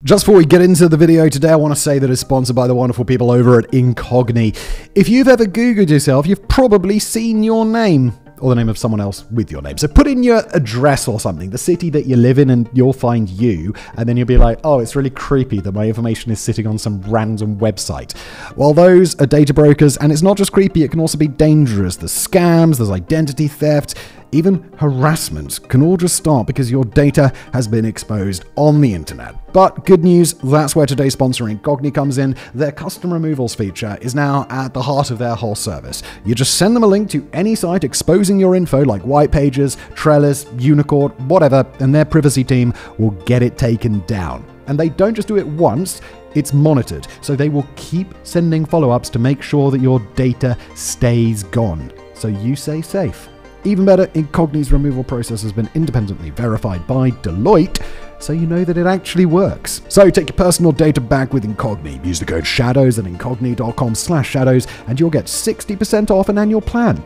Just before we get into the video today, I want to say that it's sponsored by the wonderful people over at Incogni. If you've ever Googled yourself, you've probably seen your name or the name of someone else with your name. So put in your address or something, the city that you live in, and you'll find you, and then you'll be like, oh, it's really creepy that my information is sitting on some random website. Well, those are data brokers, and it's not just creepy, it can also be dangerous. There's scams, there's identity theft, even harassment can all just start because your data has been exposed on the internet. But good news, that's where today's sponsor Incogni comes in. Their custom removals feature is now at the heart of their whole service. You just send them a link to any site exposing your info like White Pages, Trellis, Unicord, whatever, and their privacy team will get it taken down. And they don't just do it once, it's monitored, so they will keep sending follow-ups to make sure that your data stays gone, so you stay safe. Even better, Incogni's removal process has been independently verified by Deloitte, so you know that it actually works. So take your personal data back with Incogni. Use the code SHADOWS at incogni.com/shadows and you'll get 60% off an annual plan,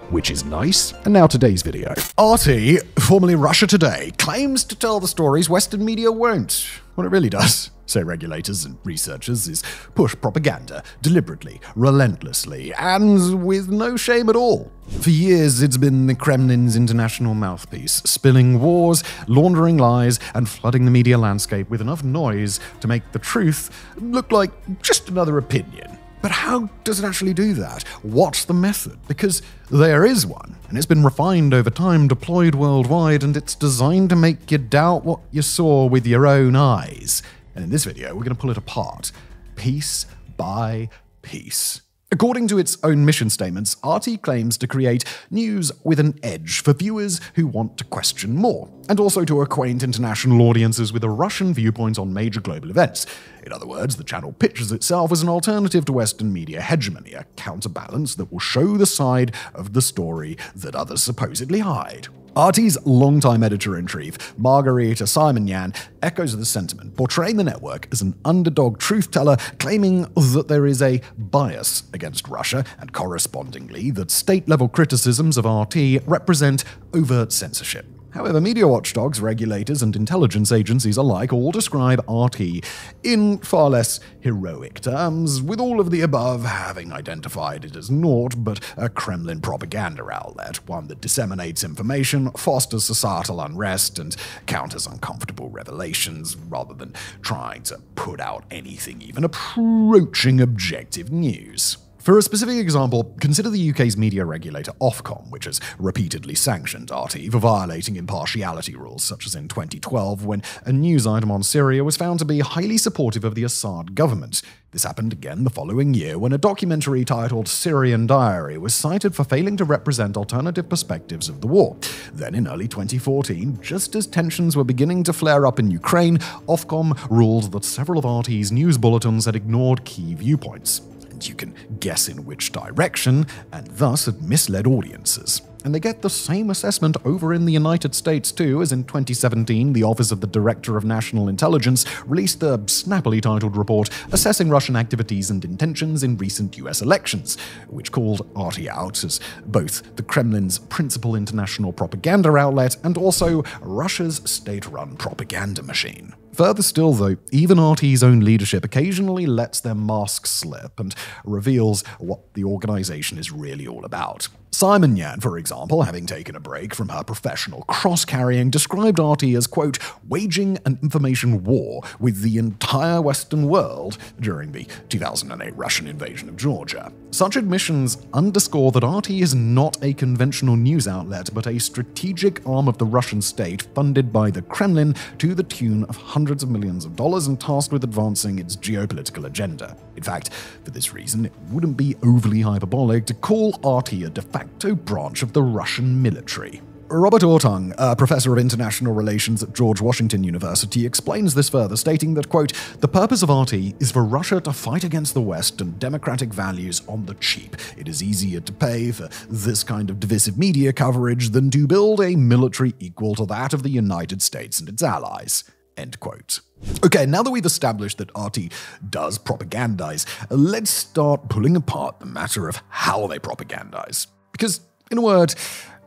which is nice. And now today's video. RT, formerly Russia Today, claims to tell the stories Western media won't. What it really does, say regulators and researchers, is push propaganda deliberately, relentlessly, and with no shame at all. For years, it's been the Kremlin's international mouthpiece, spilling wars, laundering lies, and flooding the media landscape with enough noise to make the truth look like just another opinion. But how does it actually do that? What's the method? Because there is one, and it's been refined over time, deployed worldwide, and it's designed to make you doubt what you saw with your own eyes. And in this video, we're going to pull it apart, piece by piece. According to its own mission statements, RT claims to create news with an edge for viewers who want to question more, and also to acquaint international audiences with a Russian viewpoint on major global events. In other words, the channel pitches itself as an alternative to Western media hegemony, a counterbalance that will show the side of the story that others supposedly hide. RT's longtime editor-in-chief, Margarita Simonyan, echoes the sentiment, portraying the network as an underdog truth-teller, claiming that there is a bias against Russia, and correspondingly that state-level criticisms of RT represent overt censorship. However, media watchdogs, regulators, and intelligence agencies alike all describe RT in far less heroic terms, with all of the above having identified it as naught but a Kremlin propaganda outlet, one that disseminates information, fosters societal unrest, and counters uncomfortable revelations, rather than trying to put out anything even approaching objective news. For a specific example, consider the UK's media regulator Ofcom, which has repeatedly sanctioned RT for violating impartiality rules, such as in 2012 when a news item on Syria was found to be highly supportive of the Assad government. This happened again the following year when a documentary titled Syrian Diary was cited for failing to represent alternative perspectives of the war. Then in early 2014, just as tensions were beginning to flare up in Ukraine, Ofcom ruled that several of RT's news bulletins had ignored key viewpoints. And you can guess in which direction, and thus had misled audiences. And they get the same assessment over in the United States too, as in 2017, the Office of the Director of National Intelligence released the snappily titled report assessing Russian activities and intentions in recent US elections, which called RT out as both the Kremlin's principal international propaganda outlet and also Russia's state-run propaganda machine. Further still, though, even RT's own leadership occasionally lets their mask slip and reveals what the organization is really all about. Simonyan, for example, having taken a break from her professional cross-carrying, described RT as, quote, waging an information war with the entire Western world during the 2008 Russian invasion of Georgia. Such admissions underscore that RT is not a conventional news outlet, but a strategic arm of the Russian state funded by the Kremlin to the tune of hundreds of millions of dollars and tasked with advancing its geopolitical agenda. In fact, for this reason, it wouldn't be overly hyperbolic to call RT a de facto branch of the Russian military. Robert Ortung, a professor of international relations at George Washington University, explains this further, stating that, quote, the purpose of RT is for Russia to fight against the West and democratic values on the cheap. It is easier to pay for this kind of divisive media coverage than to build a military equal to that of the United States and its allies. End quote. Okay, now that we've established that RT does propagandize, let's start pulling apart the matter of how they propagandize. Because, in a word,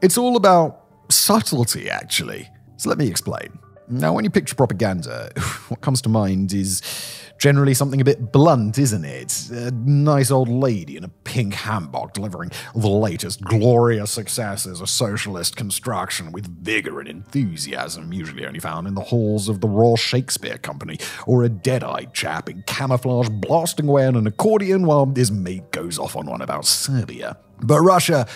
it's all about subtlety, actually. So let me explain. Now, when you picture propaganda, what comes to mind is generally something a bit blunt, isn't it? A nice old lady in a pink hanbok delivering the latest glorious successes of socialist construction with vigor and enthusiasm, usually only found in the halls of the Royal Shakespeare Company, or a dead-eyed chap in camouflage blasting away on an accordion while his mate goes off on one about Serbia. But Russia,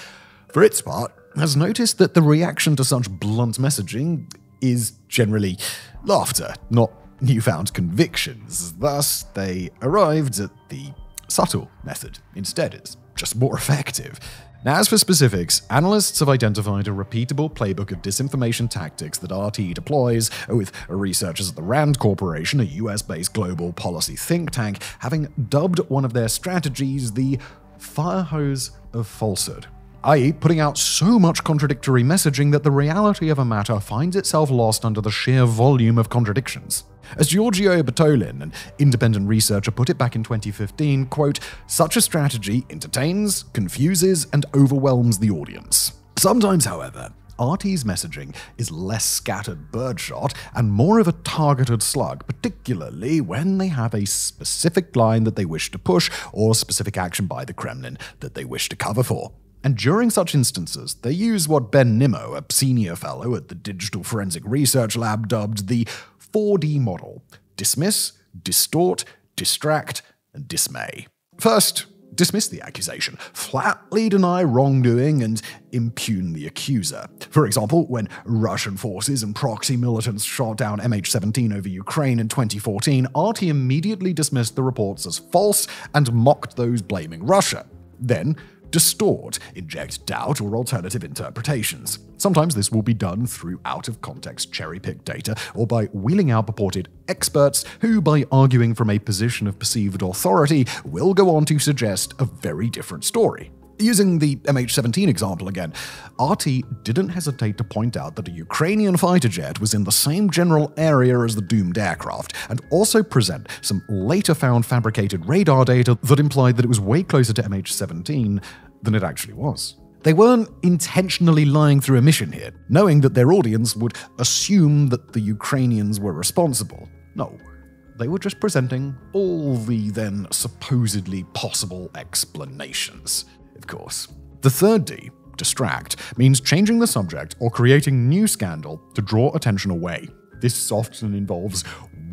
for its part, has noticed that the reaction to such blunt messaging is generally laughter, not newfound convictions. Thus, they arrived at the subtle method. Instead, it's just more effective. Now, as for specifics, analysts have identified a repeatable playbook of disinformation tactics that RT deploys, with researchers at the RAND Corporation, a US-based global policy think tank, having dubbed one of their strategies the fire hose of falsehood, i.e. putting out so much contradictory messaging that the reality of a matter finds itself lost under the sheer volume of contradictions. As Giorgio Bertolin, an independent researcher, put it back in 2015, quote, "Such a strategy entertains, confuses, and overwhelms the audience." Sometimes, however, RT's messaging is less scattered birdshot and more of a targeted slug, particularly when they have a specific line that they wish to push or specific action by the Kremlin that they wish to cover for. And during such instances, they use what Ben Nimmo, a senior fellow at the Digital Forensic Research Lab, dubbed the 4D model: dismiss, distort, distract, and dismay. First, dismiss the accusation, flatly deny wrongdoing, and impugn the accuser. For example, when Russian forces and proxy militants shot down MH17 over Ukraine in 2014, RT immediately dismissed the reports as false and mocked those blaming Russia. Then, distort, inject doubt or alternative interpretations. Sometimes this will be done through out-of-context cherry-picked data or by wheeling out purported experts who, by arguing from a position of perceived authority, will go on to suggest a very different story. Using the MH17 example again, RT didn't hesitate to point out that a Ukrainian fighter jet was in the same general area as the doomed aircraft, and also present some later found fabricated radar data that implied that it was way closer to MH17 than it actually was. They weren't intentionally lying through omission here, knowing that their audience would assume that the Ukrainians were responsible. No, they were just presenting all the then supposedly possible explanations. Of course. The third D, distract, means changing the subject or creating new scandal to draw attention away. This often involves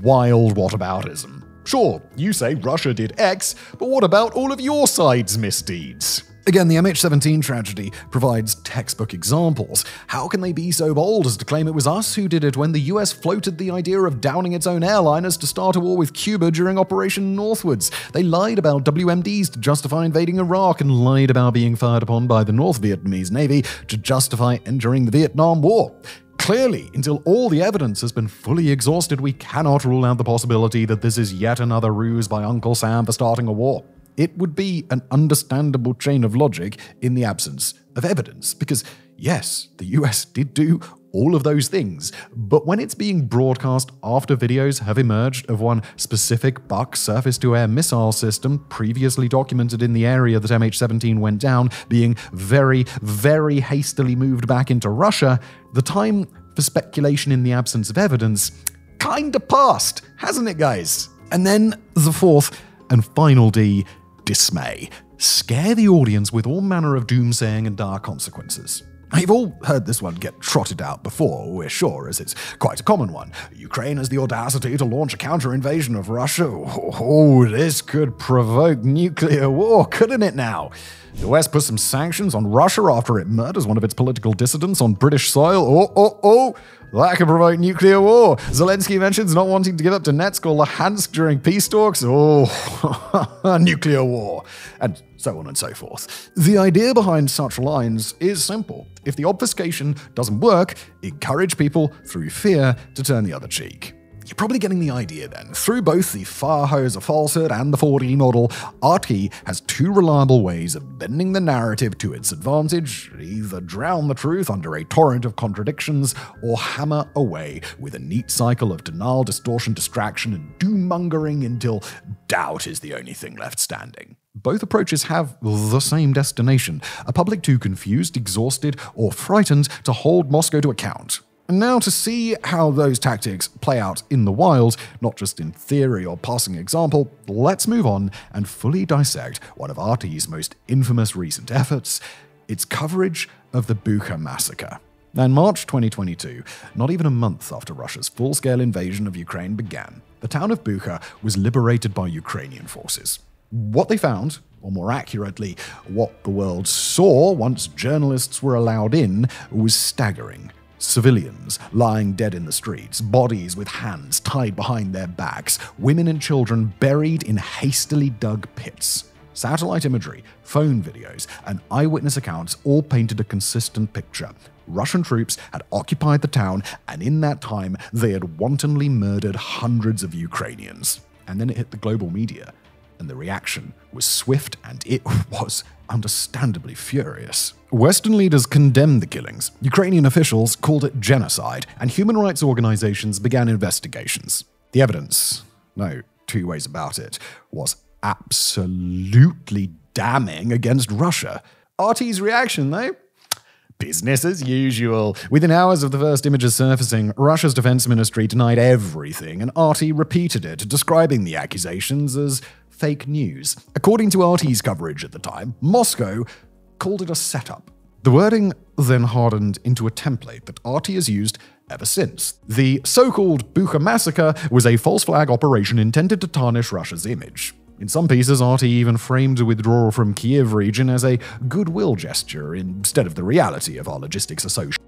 wild whataboutism. Sure, you say Russia did X, but what about all of your side's misdeeds? Again, the MH17 tragedy provides textbook examples. How can they be so bold as to claim it was us who did it when the US floated the idea of downing its own airliners to start a war with Cuba during Operation Northwoods? They lied about WMDs to justify invading Iraq and lied about being fired upon by the North Vietnamese Navy to justify entering the Vietnam War. Clearly, until all the evidence has been fully exhausted, we cannot rule out the possibility that this is yet another ruse by Uncle Sam for starting a war. It would be an understandable chain of logic in the absence of evidence, because yes, the US did do all of those things, but when it's being broadcast after videos have emerged of one specific Buck surface-to-air missile system previously documented in the area that MH17 went down being very, very hastily moved back into Russia, the time for speculation in the absence of evidence kinda passed, hasn't it, guys? And then the fourth and final D, dismay. Scare the audience with all manner of doomsaying and dire consequences. You've all heard this one get trotted out before, we're sure, as it's quite a common one. Ukraine has the audacity to launch a counter-invasion of Russia. Oh, this could provoke nuclear war, couldn't it now? The West puts some sanctions on Russia after it murders one of its political dissidents on British soil. That could provoke nuclear war. Zelensky mentions not wanting to give up Donetsk or Luhansk during peace talks. Nuclear war. And so on and so forth. The idea behind such lines is simple. If the obfuscation doesn't work, encourage people through fear to turn the other cheek. You're probably getting the idea then. Through both the fire hose of falsehood and the 4D model, RT has two reliable ways of bending the narrative to its advantage: either drown the truth under a torrent of contradictions, or hammer away with a neat cycle of denial, distortion, distraction, and doom-mongering until doubt is the only thing left standing. Both approaches have the same destination: a public too confused, exhausted, or frightened to hold Moscow to account. And now to see how those tactics play out in the wild, not just in theory or passing example, let's move on and fully dissect one of RT's most infamous recent efforts, its coverage of the Bucha massacre. Now, in March 2022, not even a month after Russia's full-scale invasion of Ukraine began, the town of Bucha was liberated by Ukrainian forces. What they found, or more accurately, what the world saw once journalists were allowed in, was staggering. Civilians lying dead in the streets, bodies with hands tied behind their backs, women and children buried in hastily dug pits. Satellite imagery, phone videos, and eyewitness accounts all painted a consistent picture. Russian troops had occupied the town, and in that time, they had wantonly murdered hundreds of Ukrainians. And then it hit the global media, and the reaction was swift, and it was understandably furious. Western leaders condemned the killings, Ukrainian officials called it genocide, and human rights organizations began investigations. The evidence, no two ways about it, was absolutely damning against Russia. RT's reaction, though? Business as usual. Within hours of the first images surfacing, Russia's defense ministry denied everything, and RT repeated it, describing the accusations as fake news. According to RT's coverage at the time, Moscow called it a setup. The wording then hardened into a template that RT has used ever since. The so-called Bucha massacre was a false flag operation intended to tarnish Russia's image. In some pieces, RT even framed a withdrawal from Kiev region as a goodwill gesture instead of the reality of our logistics associate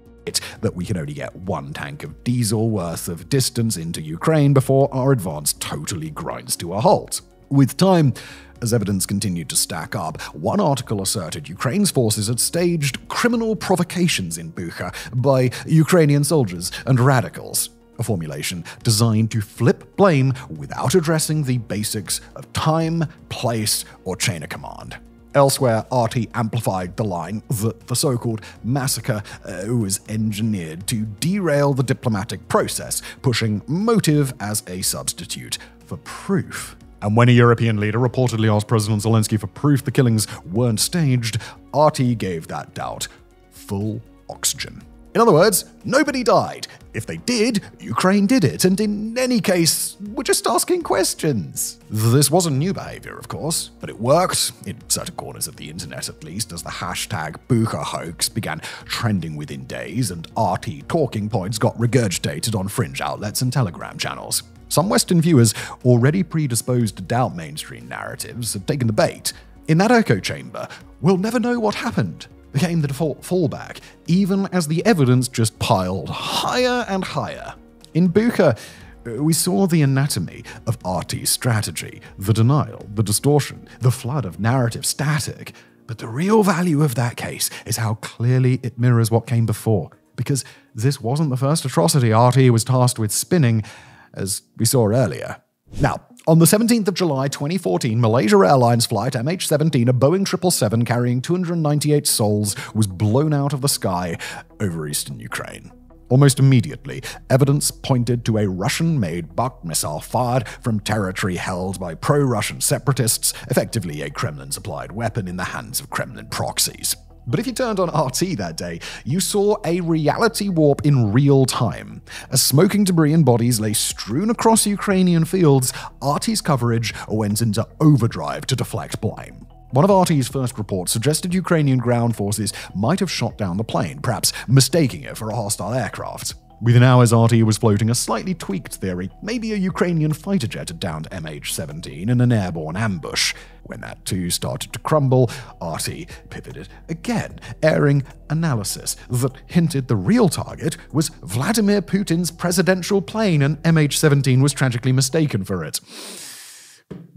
that we can only get one tank of diesel worth of distance into Ukraine before our advance totally grinds to a halt. With time, as evidence continued to stack up, one article asserted Ukraine's forces had staged criminal provocations in Bucha by Ukrainian soldiers and radicals, a formulation designed to flip blame without addressing the basics of time, place, or chain of command. Elsewhere, RT amplified the line that the so-called massacre was engineered to derail the diplomatic process, pushing motive as a substitute for proof. And when a European leader reportedly asked President Zelensky for proof the killings weren't staged, RT gave that doubt full oxygen. In other words, nobody died. If they did, Ukraine did it, and in any case, we're just asking questions. This wasn't new behavior, of course, but it worked, in certain corners of the internet at least, as the hashtag Bucha hoax began trending within days, and RT talking points got regurgitated on fringe outlets and Telegram channels. Some Western viewers, already predisposed to doubt mainstream narratives, had taken the bait. In that echo chamber, we'll never know what happened became the default fallback, even as the evidence just piled higher and higher. In Bucha, we saw the anatomy of RT's strategy, the denial, the distortion, the flood of narrative static. But the real value of that case is how clearly it mirrors what came before, because this wasn't the first atrocity RT was tasked with spinning, as we saw earlier. Now, on the 17th of July 2014, Malaysia Airlines flight MH17, a Boeing 777 carrying 298 souls, was blown out of the sky over eastern Ukraine. Almost immediately, evidence pointed to a Russian-made Buk missile fired from territory held by pro-Russian separatists, effectively a Kremlin-supplied weapon in the hands of Kremlin proxies. But if you turned on RT that day, you saw a reality warp in real time. As smoking debris and bodies lay strewn across Ukrainian fields, RT's coverage went into overdrive to deflect blame. One of RT's first reports suggested Ukrainian ground forces might have shot down the plane, perhaps mistaking it for a hostile aircraft. Within hours, RT was floating a slightly tweaked theory. Maybe a Ukrainian fighter jet had downed MH17 in an airborne ambush. When that too started to crumble, RT pivoted again, airing analysis that hinted the real target was Vladimir Putin's presidential plane, and MH17 was tragically mistaken for it.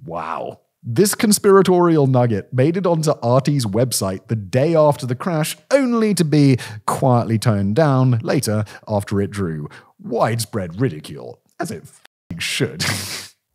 Wow. This conspiratorial nugget made it onto RT's website the day after the crash, only to be quietly toned down later after it drew widespread ridicule, as it should.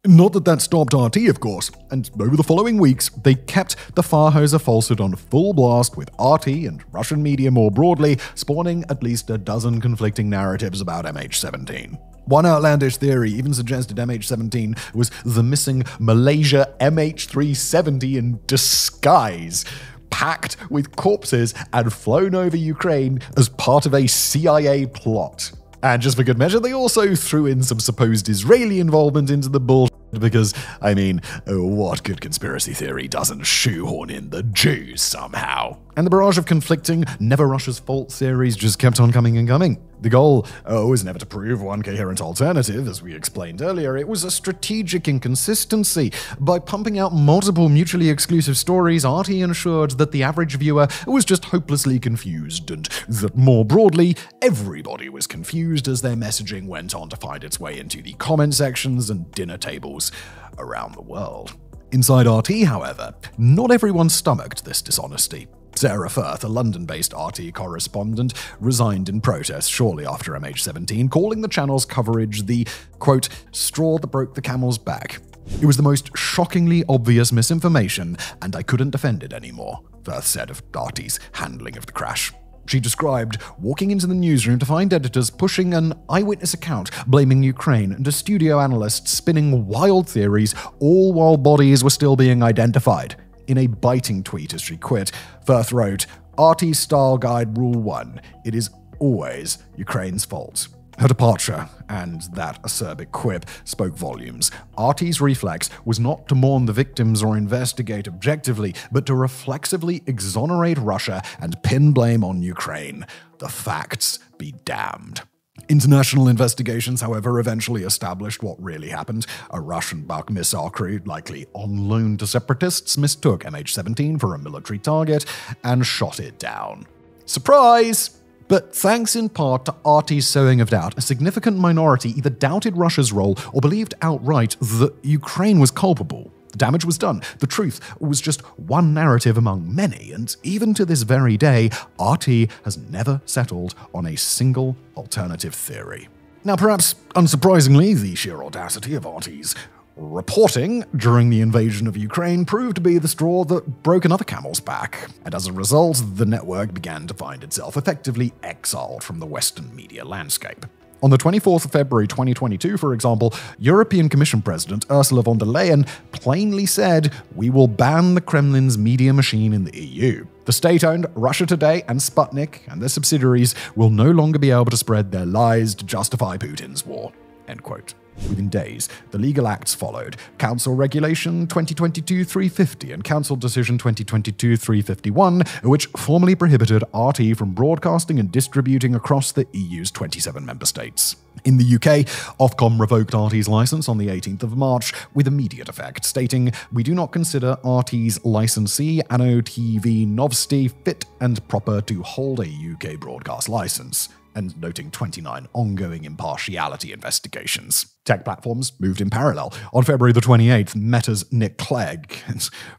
Not that stopped RT, of course, and over the following weeks, they kept the Farhauser falsehood on full blast, with RT and Russian media more broadly spawning at least a dozen conflicting narratives about MH17. One outlandish theory even suggested MH17 was the missing Malaysia MH370 in disguise, packed with corpses and flown over Ukraine as part of a CIA plot. And just for good measure, they also threw in some supposed Israeli involvement into the bullshit because, I mean, what good conspiracy theory doesn't shoehorn in the Jews somehow? And the barrage of conflicting, never Russia's fault theories just kept on coming and coming. The goal was never to prove one coherent alternative, as we explained earlier. It was a strategic inconsistency. By pumping out multiple mutually exclusive stories, RT ensured that the average viewer was just hopelessly confused, and that more broadly, everybody was confused as their messaging went on to find its way into the comment sections and dinner tables around the world. Inside RT, however, not everyone stomached this dishonesty. Sarah Firth, a London-based RT correspondent, resigned in protest shortly after MH17, calling the channel's coverage the, quote, straw that broke the camel's back. It was the most shockingly obvious misinformation, and I couldn't defend it anymore, Firth said of RT's handling of the crash. She described walking into the newsroom to find editors pushing an eyewitness account blaming Ukraine and a studio analyst spinning wild theories, all while bodies were still being identified. In a biting tweet as she quit, Firth wrote, RT Style Guide Rule 1, it is always Ukraine's fault. Her departure, and that acerbic quip, spoke volumes. RT's reflex was not to mourn the victims or investigate objectively, but to reflexively exonerate Russia and pin blame on Ukraine. The facts be damned. International investigations, however, eventually established what really happened. A Russian Buk missile crew, likely on loan to separatists, mistook MH17 for a military target and shot it down. Surprise! But thanks in part to RT's sowing of doubt, a significant minority either doubted Russia's role or believed outright that Ukraine was culpable. The damage was done. The truth was just one narrative among many, and even to this very day, RT has never settled on a single alternative theory. Now, perhaps unsurprisingly, the sheer audacity of RT's reporting during the invasion of Ukraine proved to be the straw that broke another camel's back, and as a result, the network began to find itself effectively exiled from the Western media landscape. On the 24th of February 2022, for example, European Commission President Ursula von der Leyen plainly said, "We will ban the Kremlin's media machine in the EU. The state-owned Russia Today and Sputnik and their subsidiaries will no longer be able to spread their lies to justify Putin's war." End quote. Within days, the legal acts followed: Council Regulation 2022-350 and Council Decision 2022-351, which formally prohibited RT from broadcasting and distributing across the EU's 27 member states. In the UK, Ofcom revoked RT's license on the 18th of March with immediate effect, stating, "We do not consider RT's licensee, Ano TV Novsti, fit and proper to hold a UK broadcast license," and noting 29 ongoing impartiality investigations. Tech platforms moved in parallel. On February the 28th, Meta's Nick Clegg,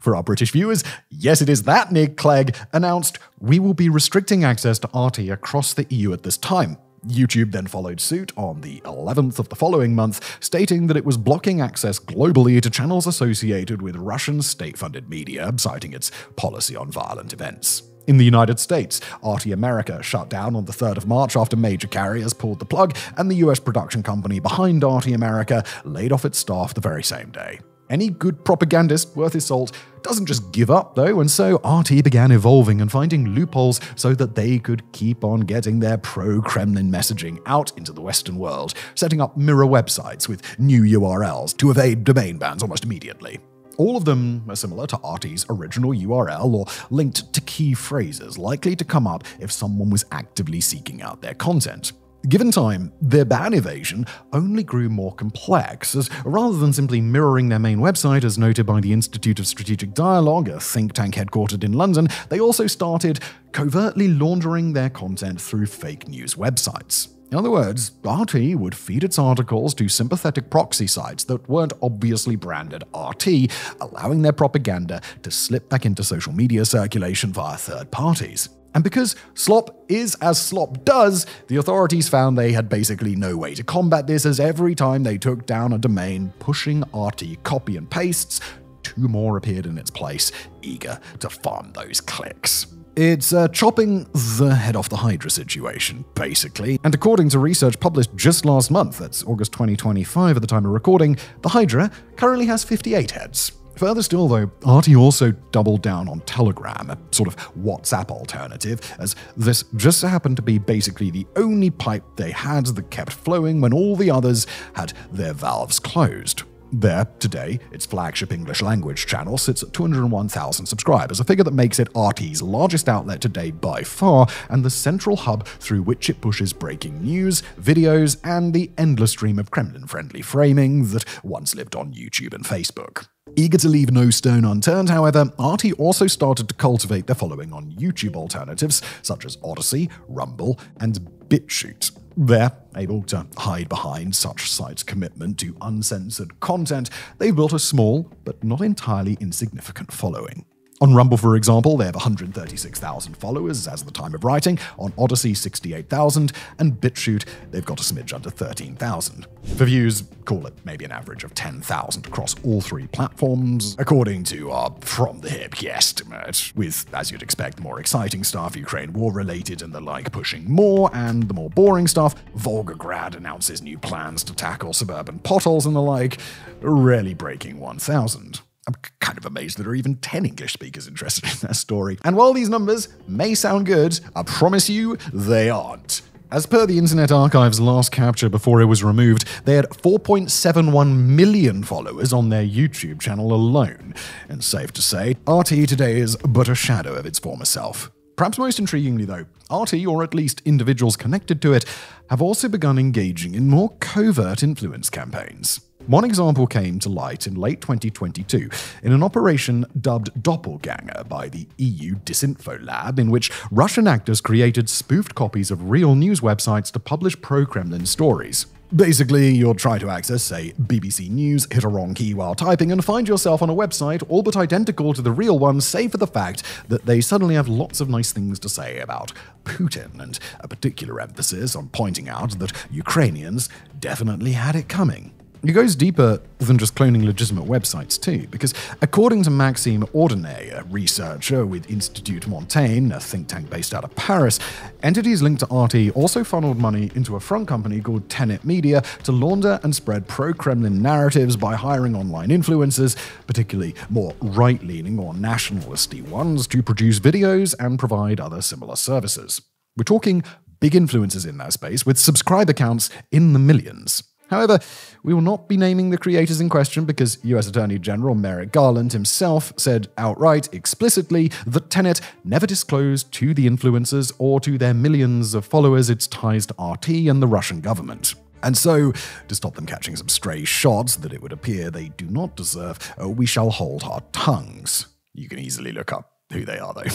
for our British viewers, yes, it is that Nick Clegg, announced, "We will be restricting access to RT across the EU at this time." YouTube then followed suit on the 11th of the following month, stating that it was blocking access globally to channels associated with Russian state-funded media, citing its policy on violent events. In the United States, RT America shut down on the 3rd of March after major carriers pulled the plug, and the US production company behind RT America laid off its staff the very same day. Any good propagandist worth his salt doesn't just give up, though, and so RT began evolving and finding loopholes so that they could keep on getting their pro-Kremlin messaging out into the Western world, setting up mirror websites with new URLs to evade domain bans almost immediately. All of them are similar to RT's original URL or linked to key phrases likely to come up if someone was actively seeking out their content. Given time, their ban evasion only grew more complex, as rather than simply mirroring their main website, as noted by the Institute of Strategic Dialogue, a think tank headquartered in London, they also started covertly laundering their content through fake news websites. In other words, RT would feed its articles to sympathetic proxy sites that weren't obviously branded RT, allowing their propaganda to slip back into social media circulation via third parties. And because slop is as slop does, the authorities found they had basically no way to combat this, as every time they took down a domain pushing RT copy and pastes, two more appeared in its place, eager to farm those clicks. It's chopping the head off the Hydra situation, basically. And according to research published just last month, that's August 2025 at the time of recording, the Hydra currently has 58 heads. Further still, though, RT also doubled down on Telegram, a sort of WhatsApp alternative, as this just so happened to be basically the only pipe they had that kept flowing when all the others had their valves closed. There, today, its flagship English language channel sits at 201,000 subscribers, a figure that makes it RT's largest outlet today by far, and the central hub through which it pushes breaking news, videos, and the endless stream of Kremlin-friendly framing that once lived on YouTube and Facebook. Eager to leave no stone unturned, however, RT also started to cultivate their following on YouTube alternatives such as Odysee, Rumble, and BitChute. They're able to hide behind such sites' commitment to uncensored content. They've built a small, but not entirely insignificant following. On Rumble, for example, they have 136,000 followers as of the time of writing, on Odysee 68,000, and BitChute, they've got a smidge under 13,000. For views, call it maybe an average of 10,000 across all three platforms, according to our from-the-hip estimate, with, as you'd expect, more exciting stuff, Ukraine war-related and the like, pushing more, and the more boring stuff, Volgograd announces new plans to tackle suburban potholes and the like, rarely breaking 1,000. I'm kind of amazed that there are even 10 English speakers interested in their story. And while these numbers may sound good, I promise you they aren't. As per the Internet Archive's last capture before it was removed, they had 4.71 million followers on their YouTube channel alone. And safe to say, RT today is but a shadow of its former self. Perhaps most intriguingly though, RT, or at least individuals connected to it, have also begun engaging in more covert influence campaigns. One example came to light in late 2022 in an operation dubbed Doppelganger by the EU Disinfo Lab, in which Russian actors created spoofed copies of real news websites to publish pro-Kremlin stories. Basically, you'll try to access, say, BBC News, hit a wrong key while typing, and find yourself on a website all but identical to the real one, save for the fact that they suddenly have lots of nice things to say about Putin, and a particular emphasis on pointing out that Ukrainians definitely had it coming. It goes deeper than just cloning legitimate websites too, because according to Maxime Ordonez, a researcher with Institut Montaigne, a think tank based out of Paris, entities linked to RT also funneled money into a front company called Tenet Media to launder and spread pro-Kremlin narratives by hiring online influencers, particularly more right-leaning or nationalisty ones, to produce videos and provide other similar services. We're talking big influencers in that space with subscriber counts in the millions. However, we will not be naming the creators in question because US Attorney General Merrick Garland himself said outright, explicitly, that Tenet never disclosed to the influencers or to their millions of followers its ties to RT and the Russian government. And so, to stop them catching some stray shots that it would appear they do not deserve, we shall hold our tongues. You can easily look up who they are, though.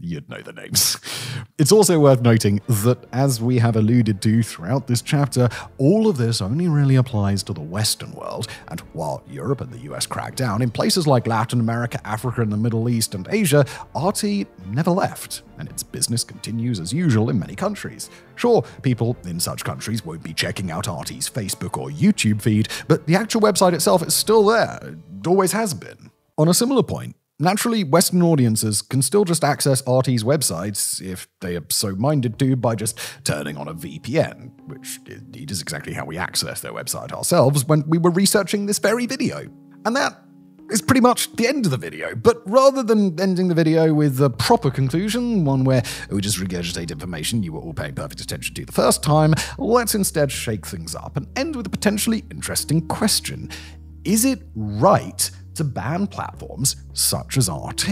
You'd know the names. It's also worth noting that, as we have alluded to throughout this chapter, all of this only really applies to the Western world, and while Europe and the US crack down, in places like Latin America, Africa, and the Middle East and Asia, RT never left, and its business continues as usual in many countries. Sure, people in such countries won't be checking out RT's Facebook or YouTube feed, but the actual website itself is still there. It always has been. On a similar point, naturally, Western audiences can still just access RT's websites, if they are so minded to, by just turning on a VPN, which indeed is exactly how we access their website ourselves when we were researching this very video. And that is pretty much the end of the video. But rather than ending the video with a proper conclusion, one where we just regurgitate information you were all paying perfect attention to the first time, let's instead shake things up and end with a potentially interesting question. Is it right to ban platforms such as RT?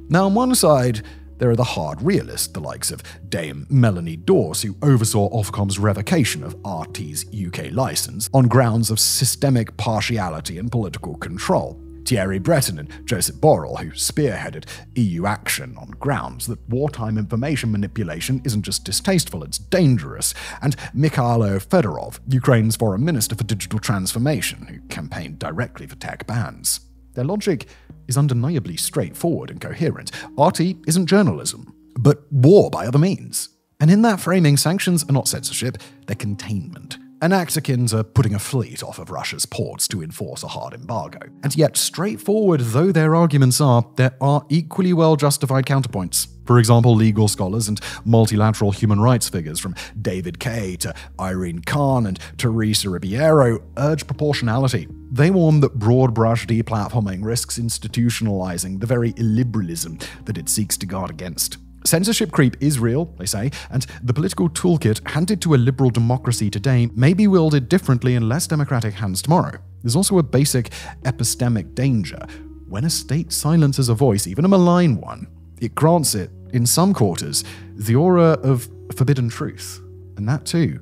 Now, on one side, there are the hard realists, the likes of Dame Melanie Dawes, who oversaw Ofcom's revocation of RT's UK license on grounds of systemic partiality and political control. Thierry Breton and Joseph Borrell, who spearheaded EU action on grounds that wartime information manipulation isn't just distasteful, it's dangerous. And Mikhailo Fedorov, Ukraine's foreign minister for digital transformation, who campaigned directly for tech bans. Their logic is undeniably straightforward and coherent. RT isn't journalism, but war by other means. And in that framing, sanctions are not censorship, they're containment. an act akin to putting a fleet off of Russia's ports to enforce a hard embargo. And yet, straightforward though their arguments are, there are equally well-justified counterpoints. For example, legal scholars and multilateral human rights figures from David Kaye to Irene Khan and Teresa Ribeiro urge proportionality. They warn that broad-brush deplatforming risks institutionalizing the very illiberalism that it seeks to guard against. Censorship creep is real, they say, and the political toolkit handed to a liberal democracy today may be wielded differently in less democratic hands tomorrow. There's also a basic epistemic danger. When a state silences a voice, even a malign one, it grants it, in some quarters, the aura of forbidden truth. And that, too,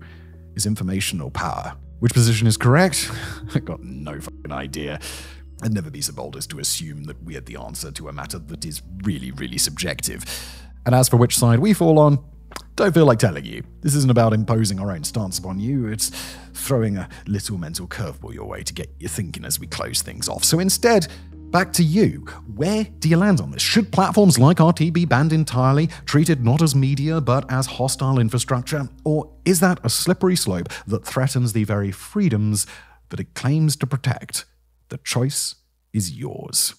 is informational power. Which position is correct? I've got no fucking idea. I'd never be so bold as to assume that we had the answer to a matter that is really, really subjective. And as for which side we fall on, don't feel like telling you. This isn't about imposing our own stance upon you, it's throwing a little mental curveball your way to get you thinking as we close things off. So instead, back to you. Where do you land on this? Should platforms like RT be banned entirely, treated not as media but as hostile infrastructure? Or is that a slippery slope that threatens the very freedoms that it claims to protect? The choice is yours.